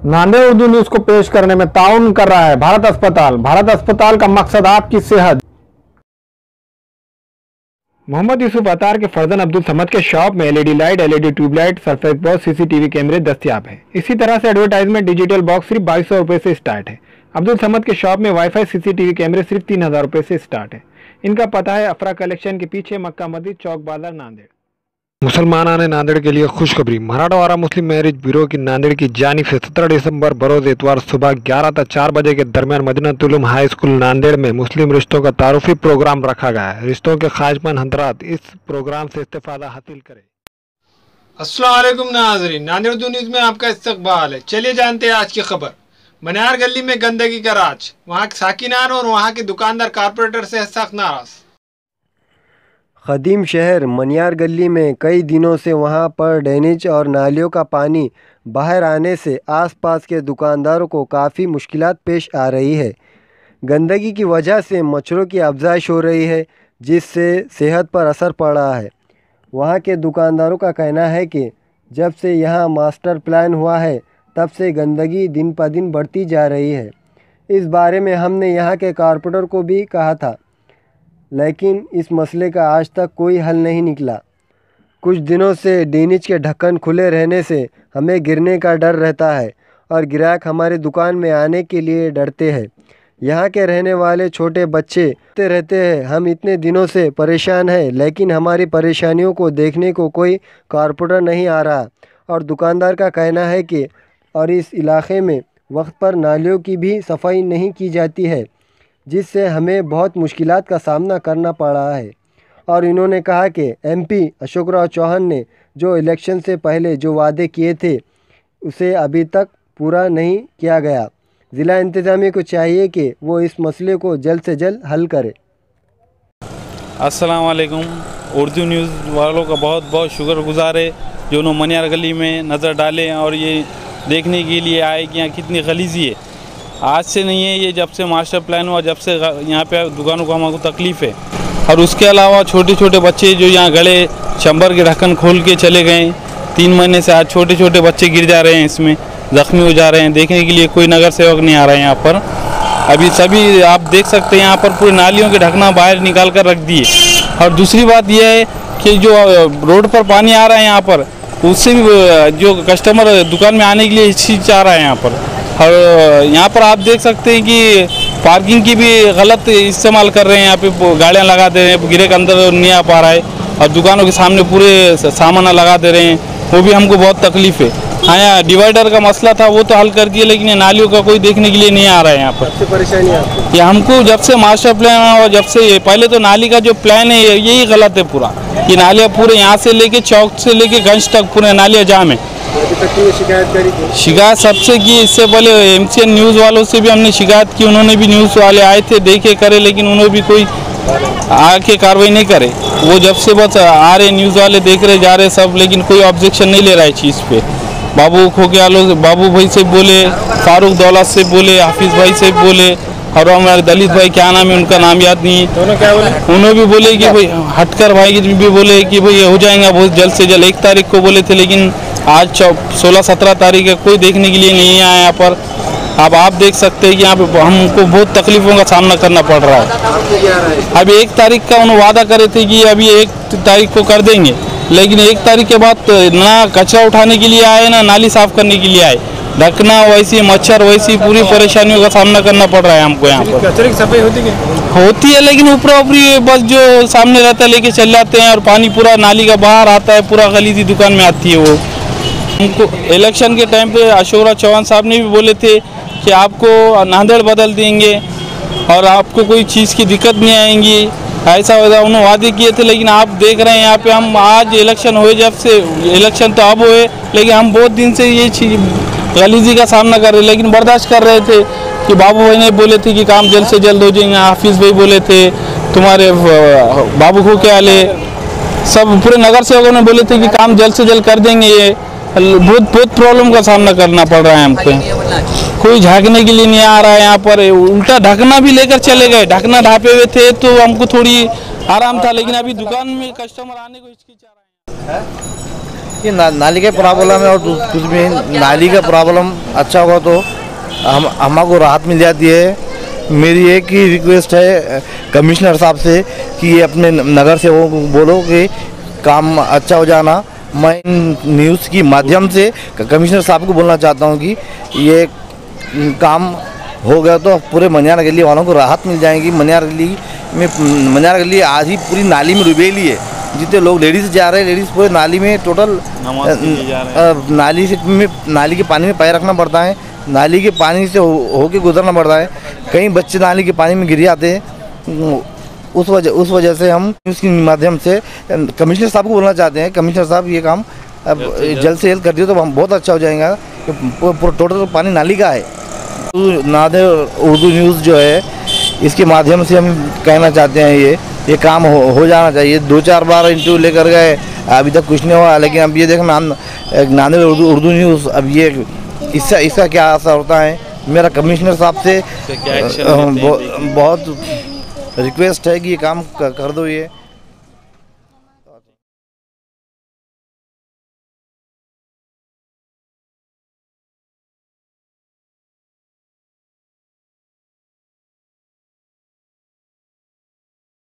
Nanded Urdu news को पेश करने में ताउन कर रहा है भारत अस्पताल। भारत अस्पताल का मकसद आपकी सेहत। मोहम्मद यूसुफ अतार के फर्जन अब्दुल समद के शॉप में LED light, LED tubelight, surface box, CCTV कैमरे दस्तियाब है। इसी तरह से एडवर्टाइजमेंट डिजिटल बॉक्स सिर्फ 2200 रुपए से स्टार्ट है। अब्दुल समद के शॉप में वाईफाई, सीसीटीवी कैमरे सिर्फ 3000 रुपए से स्टार्ट है। इनका पता है अफरा कलेक्शन के पीछे, मक्का मस्जिद, चौक बाजार, नांदेड़। मुसलमाना ने नांदेड़ के लिए खुशखबरी। मराठवाड़ा मुस्लिम मैरिज ब्यूरो की नांदेड़ की जानिब से 17 दिसंबर बरोज इतवार सुबह 11 से 4 बजे के दरमियान मदीनातुल उलूम हाई स्कूल नांदेड़ में मुस्लिम रिश्तों का तारुफी प्रोग्राम रखा गया है। रिश्तों के ख्वाहिशमंद हज़रात इस प्रोग्राम से इस्तेफादा हासिल करें। अस्सलाम वालेकुम नाज़रीन, नांदेड़ उर्दू न्यूज़ में आपका इस्तकबाल है। चलिए जानते हैं आज की खबर। मनियार गली में गंदगी का राज, वहाँ के साकिनान और वहाँ के दुकानदार कारपोरेटर से सख्त नाराज। क़दीम शहर मनियार गली में कई दिनों से वहां पर ड्रेनेज और नालियों का पानी बाहर आने से आसपास के दुकानदारों को काफ़ी मुश्किलात पेश आ रही है। गंदगी की वजह से मच्छरों की अफजाइश हो रही है, जिससे सेहत पर असर पड़ रहा है। वहां के दुकानदारों का कहना है कि जब से यहां मास्टर प्लान हुआ है तब से गंदगी दिन ब दिन बढ़ती जा रही है। इस बारे में हमने यहां के कारपोरेटर को भी कहा था, लेकिन इस मसले का आज तक कोई हल नहीं निकला। कुछ दिनों से ड्रेनेज के ढक्कन खुले रहने से हमें गिरने का डर रहता है और ग्राहक हमारे दुकान में आने के लिए डरते हैं। यहाँ के रहने वाले छोटे बच्चे रहते हैं। हम इतने दिनों से परेशान हैं, लेकिन हमारी परेशानियों को देखने को कोई कारपोरेटर नहीं आ रहा। और दुकानदार का कहना है कि और इस इलाके में वक्त पर नालियों की भी सफाई नहीं की जाती है, जिससे हमें बहुत मुश्किलात का सामना करना पड़ रहा है। और इन्होंने कहा कि एमपी अशोक राव चौहान ने जो इलेक्शन से पहले जो वादे किए थे उसे अभी तक पूरा नहीं किया गया। ज़िला इंतज़ामिया को चाहिए कि वो इस मसले को जल्द से जल्द हल करे। अस्सलाम वालेकुम। उर्दू न्यूज़ वालों का बहुत बहुत शुक्रगुजार है जो उन्होंने मनियार गली में नज़र डाले और ये देखने के लिए आए कि यहाँ कितनी गलीज़ी है। आज से नहीं है ये, जब से मास्टर प्लान हुआ जब से यहाँ पे दुकानों को हमको तकलीफ़ है। और उसके अलावा छोटे छोटे बच्चे जो यहाँ गले चंबर के ढक्कन खोल के चले गए, 3 महीने से आज छोटे छोटे बच्चे गिर जा रहे हैं, इसमें ज़ख्मी हो जा रहे हैं। देखने के लिए कोई नगर सेवक नहीं आ रहा है यहाँ पर। अभी सभी आप देख सकते हैं यहाँ पर पूरे नालियों के ढकना बाहर निकाल कर रख दिए। और दूसरी बात यह है कि जो रोड पर पानी आ रहा है यहाँ पर, उससे भी जो कस्टमर दुकान में आने के लिए चीज़ आ रहा है यहाँ पर। और यहाँ पर आप देख सकते हैं कि पार्किंग की भी गलत इस्तेमाल कर रहे हैं। यहाँ पे गाड़ियाँ लगा दे रहे हैं, गिरे के अंदर नहीं आ पा रहा है। और दुकानों के सामने पूरे सामान लगा दे रहे हैं, वो भी हमको बहुत तकलीफ़ है। हाँ, यहाँ डिवाइडर का मसला था वो तो हल कर दिया, लेकिन ये नालियों का कोई देखने के लिए नहीं आ रहा है यहाँ पर। परेशानी आपको? ये हमको जब से मास्टर प्लान और जब से पहले तो नाली का जो प्लान है यही गलत है पूरा। ये नालियाँ पूरे यहाँ से लेके चौक से लेके गंज तक पूरे नालियाँ जाम है। शिकायत करी थी? शिकायत सबसे की, इससे पहले MCN न्यूज़ वालों से भी हमने शिकायत की। उन्होंने भी न्यूज़ वाले आए थे, देखे करे, लेकिन उन्होंने भी कोई आके कार्रवाई नहीं करे। वो जब से बस आ रहे न्यूज़ वाले देख रहे जा रहे सब, लेकिन कोई ऑब्जेक्शन नहीं ले रहा है चीज़ पे। बाबू खोके बाबू भाई से बोले, फारूक दौलत से बोले, हाफिज़ भाई से बोले, और हमारे दलित भाई क्या नाम है उनका नाम याद नहीं है। दोनों क्या बोले? उन्होंने भी बोले कि भाई हटकर भाई भी बोले कि भाई हो जाएगा बहुत जल्द से जल्द। 1 तारीख को बोले थे, लेकिन आज 16-17 तारीख है, कोई देखने के लिए नहीं आया यहाँ पर। अब आप देख सकते हैं कि यहाँ पे हमको बहुत तकलीफ़ों का सामना करना पड़ रहा है। अभी 1 तारीख का उन्होंने वादा करे थे कि अभी 1 तारीख को कर देंगे, लेकिन 1 तारीख के बाद ना कचरा उठाने के लिए आए, ना नाली साफ़ करने के लिए आए। ढकना वैसी, मच्छर वैसी, पूरी परेशानियों का सामना करना पड़ रहा है हमको यहाँ पर। कचरे की सफाई होती है, लेकिन ऊपरी ऊपरी बस जो सामने रहता है लेके चल जाते हैं, और पानी पूरा नाली का बाहर आता है, पूरा गलीजी दुकान में आती है। वो हमको इलेक्शन के टाइम पे अशोक राव चौहान साहब ने भी बोले थे कि आपको नांदेड़ बदल देंगे और आपको कोई चीज़ की दिक्कत नहीं आएंगी, ऐसा वैसा उन्होंने वादे किए थे। लेकिन आप देख रहे हैं यहाँ पे हम आज इलेक्शन हुए, जब से इलेक्शन तो अब हुए, लेकिन हम बहुत दिन से ये चीज़ गलीजी का सामना कर रहे, लेकिन बर्दाश्त कर रहे थे कि बाबू भाई ने बोले थे कि काम जल्द से जल्द हो जाएंगे। हाफिज़ भाई बोले थे, तुम्हारे बाबू खोके वाले सब पूरे नगर सेवकों ने बोले थे कि काम जल्द से जल्द कर देंगे। ये बहुत प्रॉब्लम का सामना करना पड़ रहा है हमको। कोई झाँकने के लिए नहीं आ रहा है यहाँ पर। उल्टा ढकना भी लेकर चले गए, ढकना ढापे हुए थे तो हमको थोड़ी आराम था, लेकिन अभी दुकान में कस्टमर आने को हिचकिचा रहे हैं। कि नाली के प्रॉब्लम है और कुछ भी नाली का प्रॉब्लम अच्छा होगा तो हमको राहत मिल जाती है। मेरी एक ही रिक्वेस्ट है कमिश्नर साहब से कि ये अपने नगर सेवकों को बोलो कि काम अच्छा हो जाना। मैं न्यूज़ की माध्यम से कमिश्नर साहब को बोलना चाहता हूँ कि ये काम हो गया तो पूरे मनियार गली वालों को राहत मिल जाएगी। मनियार गली आज ही पूरी नाली में डूबेली है। जितने लोग लेडीज़ जा रहे हैं, लेडीज़ पूरे नाली में टोटल नाली के पानी में पैर रखना पड़ता है, नाली के पानी से होके गुजरना पड़ता है। कई बच्चे नाली के पानी में गिर जाते हैं। उस वजह से हम इसके माध्यम से कमिश्नर साहब को बोलना चाहते हैं, कमिश्नर साहब ये काम अब जल्द से जल्द कर दिए तो हम बहुत अच्छा हो जाएगा। पूरा टोटल पानी नाली का है। नादिर उर्दू न्यूज़ जो है इसके माध्यम से हम कहना चाहते हैं ये काम हो जाना चाहिए। 2-4 बार इंटरव्यू लेकर गए, अभी तक कुछ नहीं हुआ। लेकिन अब ये देखना नादिर उर्दू न्यूज़, अब ये इसका क्या असर होता है। मेरा कमिश्नर साहब से बहुत रिक्वेस्ट है कि ये काम कर दो ये।